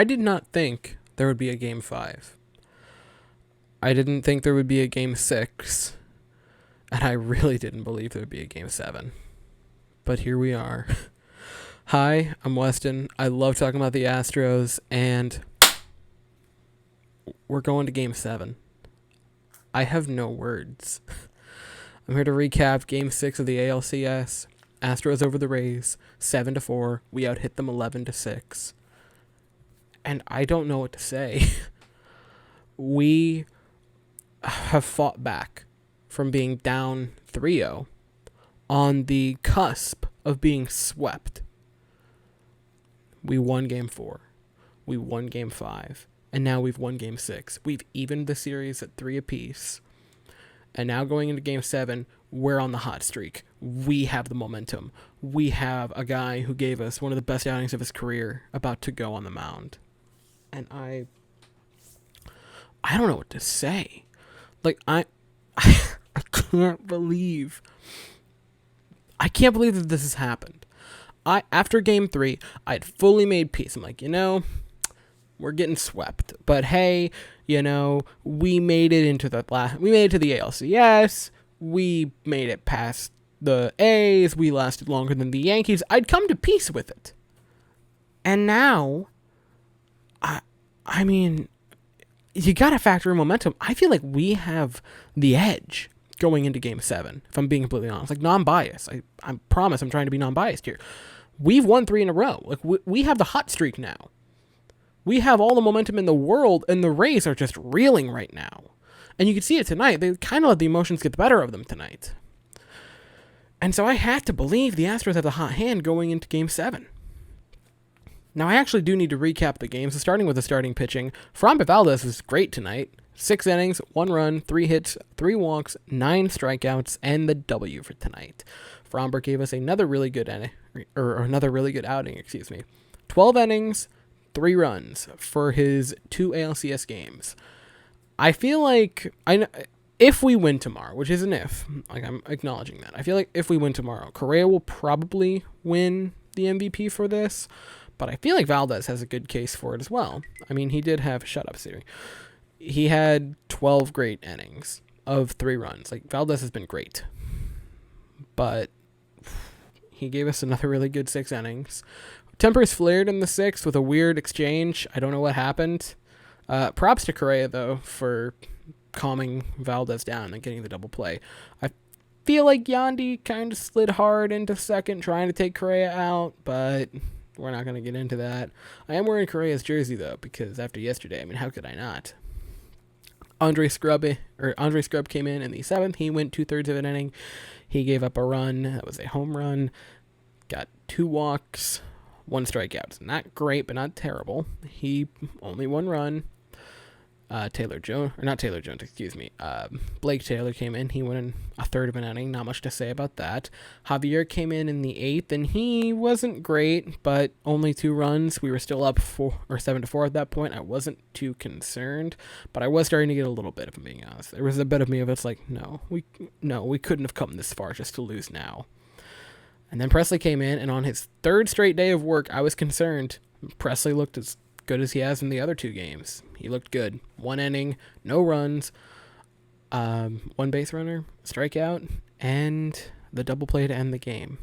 I did not think there would be a game 5. I didn't think there would be a game 6. And I really didn't believe there would be a game 7. But here we are. Hi, I'm Weston. I love talking about the Astros, and we're going to game 7. I have no words. I'm here to recap game 6 of the ALCS. Astros over the Rays, 7-4. We out-hit them 11-6. And I don't know what to say. We have fought back from being down 3-0 on the cusp of being swept. We won game 4. We won game 5. And now we've won game 6. We've evened the series at 3 apiece. And now going into game 7, we're on the hot streak. We have the momentum. We have a guy who gave us one of the best outings of his career about to go on the mound. And I don't know what to say. Like, I can't believe that this has happened. After game 3, I'd fully made peace. I'm like, we're getting swept. But hey, we made it to the ALCS. We made it past the A's. We lasted longer than the Yankees. I'd come to peace with it. And now, I mean, you gotta factor in momentum. I feel like we have the edge going into game 7, if I'm being completely honest. Like, non-biased. I promise I'm trying to be non-biased here. We've won 3 in a row. Like, we have the hot streak now. We have all the momentum in the world, and the Rays are just reeling right now. And you can see it tonight. They kind of let the emotions get the better of them tonight. And so I had to believe the Astros have the hot hand going into game 7. Now, I actually do need to recap the game. So starting with the starting pitching, Valdez was great tonight. 6 innings, 1 run, 3 hits, 3 walks, 9 strikeouts, and the W for tonight. Fromber gave us another really good outing. 12 innings, 3 runs for his 2 ALCS games. I feel like if we win tomorrow, which is an if, like I'm acknowledging that. I feel like if we win tomorrow, Correa will probably win the MVP for this, but I feel like Valdez has a good case for it as well. I mean, he did have shut up series. He had 12 great innings of 3 runs. Like, Valdez has been great, but he gave us another really good 6 innings. Tempers flared in the 6th with a weird exchange. I don't know what happened. Props to Correa, though, for calming Valdez down and getting the double play. I feel like Yandy kind of slid hard into second, trying to take Correa out, but we're not going to get into that. I am wearing Correa's jersey, though, because after yesterday, I mean, how could I not? Andre Scrub came in the 7th. He went 2/3 of an inning. He gave up a run. That was a home run. Got 2 walks, 1 strikeout. It's not great, but not terrible. He only 1 run. Blake Taylor came in. He went in 1/3 of an inning. Not much to say about that. Javier came in the 8th, and he wasn't great, but only 2 runs. We were still up 7-4 at that point. I wasn't too concerned, but I was starting to get a little bit, if I'm being honest. There was a bit of me of it's like, we couldn't have come this far just to lose now. And then Presley came in, and on his 3rd straight day of work, I was concerned. Presley looked as good as he has in the other 2 games. He looked good. 1 inning, no runs, 1 base runner, strikeout, and the double play to end the game.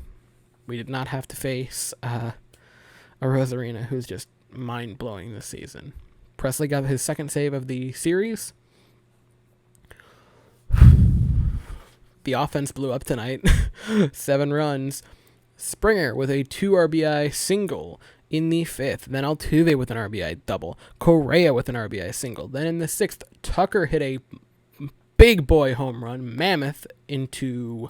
We did not have to face a Rosarina who's just mind-blowing this season. Presley got his 2nd save of the series. The offense blew up tonight. 7 runs. Springer with a 2 RBI single in the 5th. Then Altuve with an RBI double. Correa with an RBI single. Then in the 6th, Tucker hit a big boy home run. Mammoth into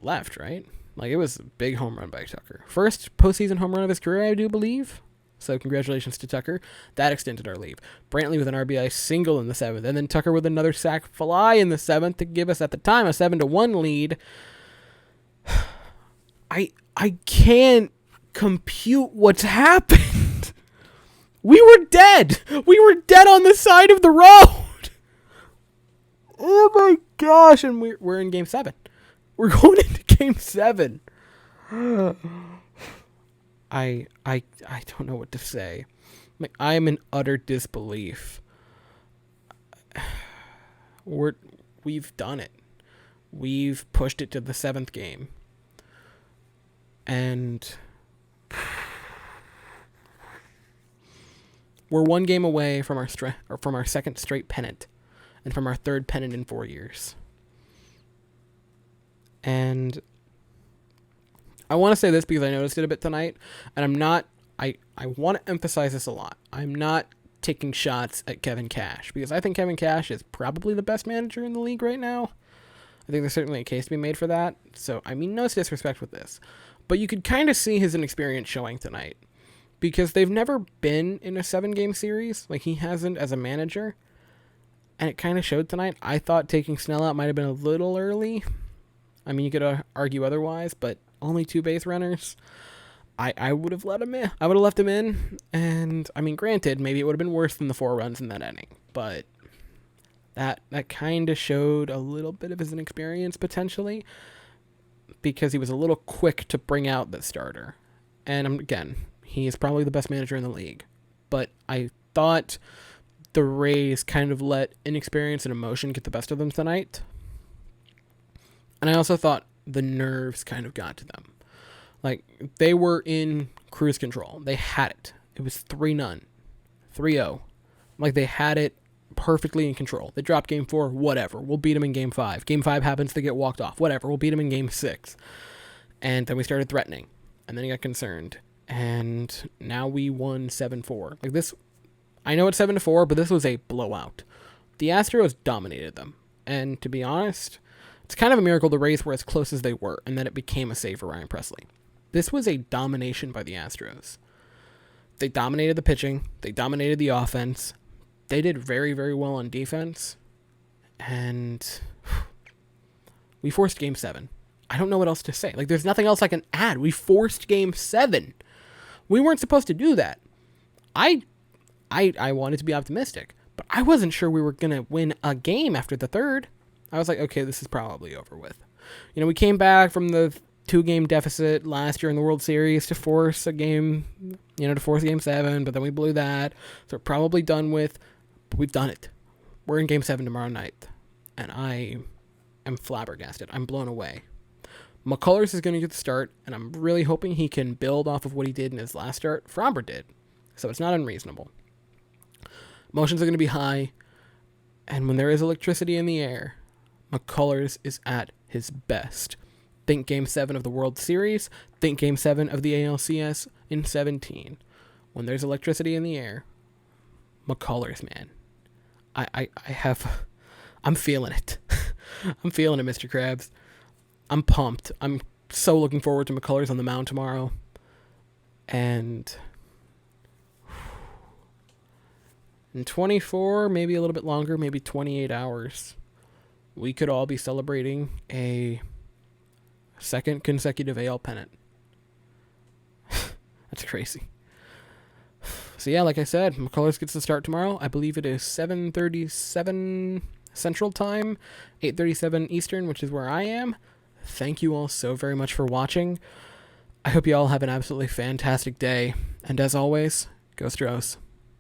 left, right? Like, it was a big home run by Tucker. First postseason home run of his career, I do believe. So congratulations to Tucker. That extended our lead. Brantley with an RBI single in the 7th. And then Tucker with another sac fly in the 7th to give us, at the time, a 7-1 lead. I can't compute what's happened. We were dead. We were dead on the side of the road. Oh my gosh. And we're in game 7. We're going into game 7. I don't know what to say. Like, I am in utter disbelief. We've done it. We've pushed it to the 7th game. And we're 1 game away from our 2nd straight pennant and from our 3rd pennant in 4 years. And I want to say this because I noticed it a bit tonight, and I want to emphasize this a lot. I'm not taking shots at Kevin Cash because I think Kevin Cash is probably the best manager in the league right now. I think there's certainly a case to be made for that. So, I mean, no disrespect with this. But you could kind of see his inexperience showing tonight because they've never been in a 7-game series. Like, he hasn't as a manager. And it kind of showed tonight. I thought taking Snell out might have been a little early. I mean, you could argue otherwise, but only 2 base runners. I would have let him in. I would have left him in. And, I mean, granted, maybe it would have been worse than the 4 runs in that inning. But that kind of showed a little bit of his inexperience, potentially, because he was a little quick to bring out the starter. And, again, he is probably the best manager in the league. But I thought the Rays kind of let inexperience and emotion get the best of them tonight. And I also thought the nerves kind of got to them. Like, they were in cruise control. They had it. It was 3-0, 3-0. Like, they had it perfectly in control. They dropped game 4, whatever. We'll beat them in game 5. Game 5 happens to get walked off. Whatever. We'll beat them in game 6. And then we started threatening. And then he got concerned. And now we won 7-4. Like, this, I know it's 7-4, but this was a blowout. The Astros dominated them. And to be honest, it's kind of a miracle the Rays were as close as they were and that it became a save for Ryan Presley. This was a domination by the Astros. They dominated the pitching. They dominated the offense. They did very, very well on defense. And we forced Game 7. I don't know what else to say. Like, there's nothing else I can add. We forced Game 7. We weren't supposed to do that. I wanted to be optimistic, but I wasn't sure we were going to win a game after the 3rd. I was like, okay, this is probably over with. You know, we came back from the 2-game deficit last year in the World Series to force a game, to force Game 7, but then we blew that. So we're probably done with, but we've done it. We're in Game 7 tomorrow night, and I am flabbergasted. I'm blown away. McCullers is going to get the start, and I'm really hoping he can build off of what he did in his last start. Framber did, so it's not unreasonable. Emotions are going to be high, and when there is electricity in the air, McCullers is at his best. Think Game 7 of the World Series. Think Game 7 of the ALCS in 17. When there's electricity in the air, McCullers, man. I'm feeling it. I'm feeling it, Mr. Krabs. I'm pumped. I'm so looking forward to McCullers on the mound tomorrow. And in 24, maybe a little bit longer, maybe 28 hours, we could all be celebrating a 2nd consecutive AL pennant. That's crazy. So yeah, like I said, McCullers gets the start tomorrow. I believe it is 7:37 Central Time, 8:37 Eastern, which is where I am. Thank you all so very much for watching. I hope you all have an absolutely fantastic day. And as always, go Stros.